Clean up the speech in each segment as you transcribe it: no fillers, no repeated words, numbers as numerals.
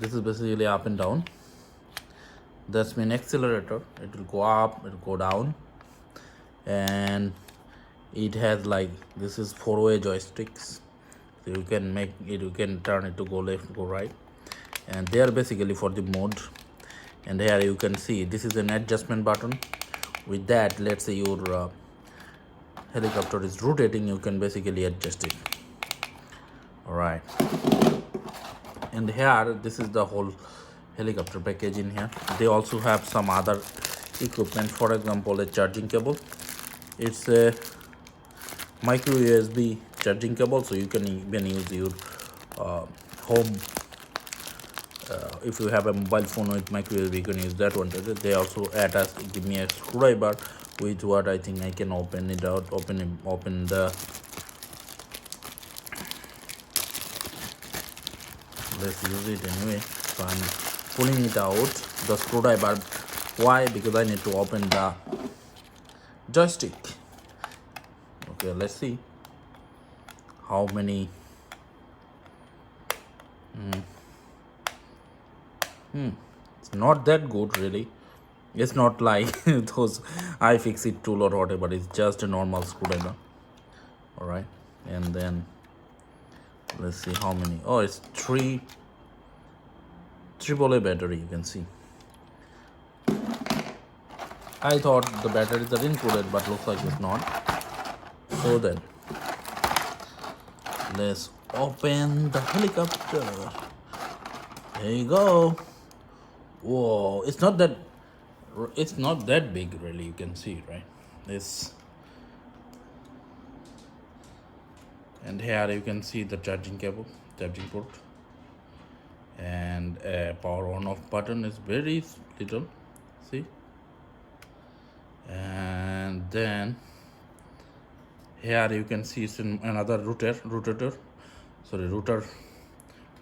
This is basically up and down. That's mean accelerator. It will go up, it will go down, and it has like, this is 4-way joysticks. So you can make it, you can turn it to go left, go right, and they are basically for the mode. And here you can see this is an adjustment button. With that, let's say your helicopter is rotating, you can basically adjust it. All right, and here this is the whole helicopter package in here. They also have some other equipment, for example a charging cable. It's a micro USB charging cable, so you can even use your home, if you have a mobile phone with micro USB, you can use that one. They also give me a screwdriver with what I think I can open it out, open the, let's use it anyway. So I'm pulling it out, the screwdriver. Why? Because I need to open the joystick. Okay, let's see how many. It's not that good really. It's not like those iFixit tool or whatever. It's just a normal screwdriver. All right, and then let's see how many. Oh, it's 3 AAA battery, you can see. I thought the batteries are included, but looks like it's not. So then let's open the helicopter. There you go. Whoa, it's not that big really, you can see, right? This, and here you can see the charging cable, charging port, and a power on off button is very little, see. And then here you can see it's another router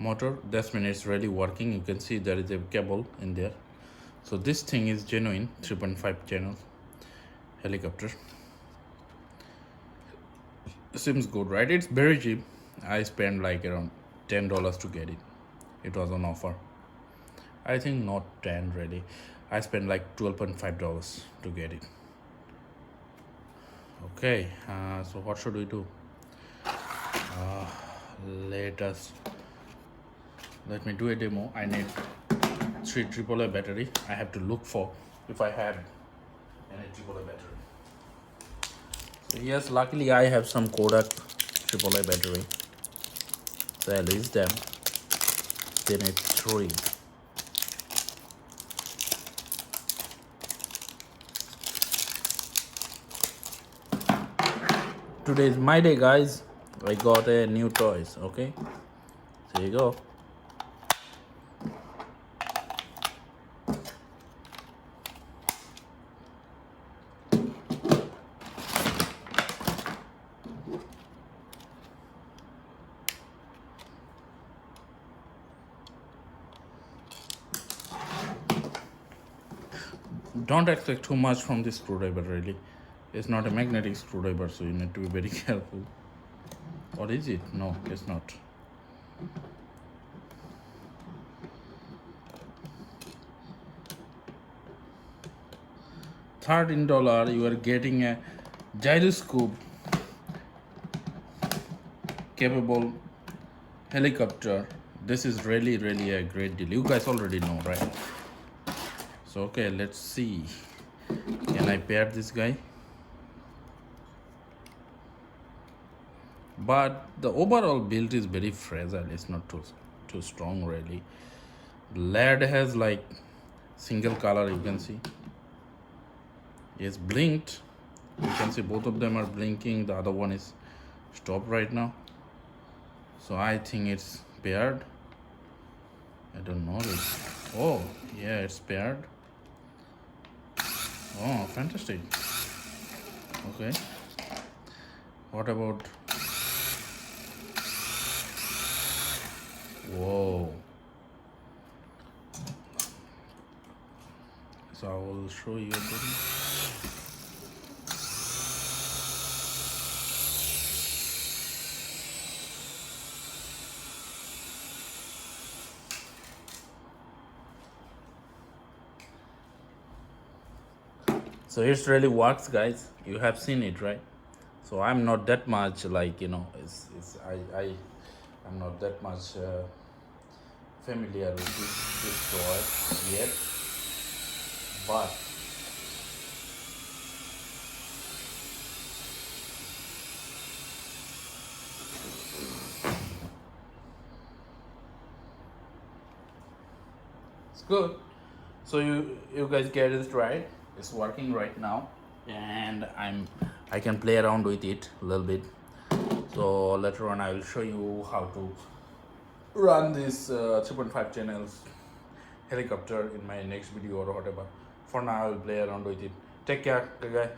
motor. That's when it's really working. You can see there is a cable in there. So this thing is genuine 3.5 channel helicopter. Seems good, right? It's very cheap. I spent like around $10 to get it. It was on offer. I think not 10 really. I spent like $12.5 to get it. Okay, so what should we do? Let me do a demo. I need 3 AAA battery. I have to look for if I have any AAA battery. So yes, luckily I have some Kodak AAA battery. So I use them. Then it's 3. Today is my day, guys. I got a new toys. Okay, there you go. Don't expect too much from this screwdriver really. It's not a magnetic screwdriver, so you need to be very careful. Or is it? No, it's not. $13 you are getting a gyroscope capable helicopter. This is really a great deal. You guys already know, right? So okay, let's see. Can I pair this guy? But the overall build is very fragile. It's not too strong really. LED has like single color, you can see. It's blinked. You can see both of them are blinking. The other one is stopped right now. So I think it's paired. I don't know this. Oh yeah, it's paired. Oh, fantastic. Okay, what about, whoa. So I will show you a bit. So it really works, guys. You have seen it, right? So I'm not that much like, I'm not that much familiar with this toy yet, but it's good. So you guys get it right. It's working right now, and I can play around with it a little bit. So later on I will show you how to run this 3.5 channels helicopter in my next video or whatever. For now I will play around with it. Take care, guys.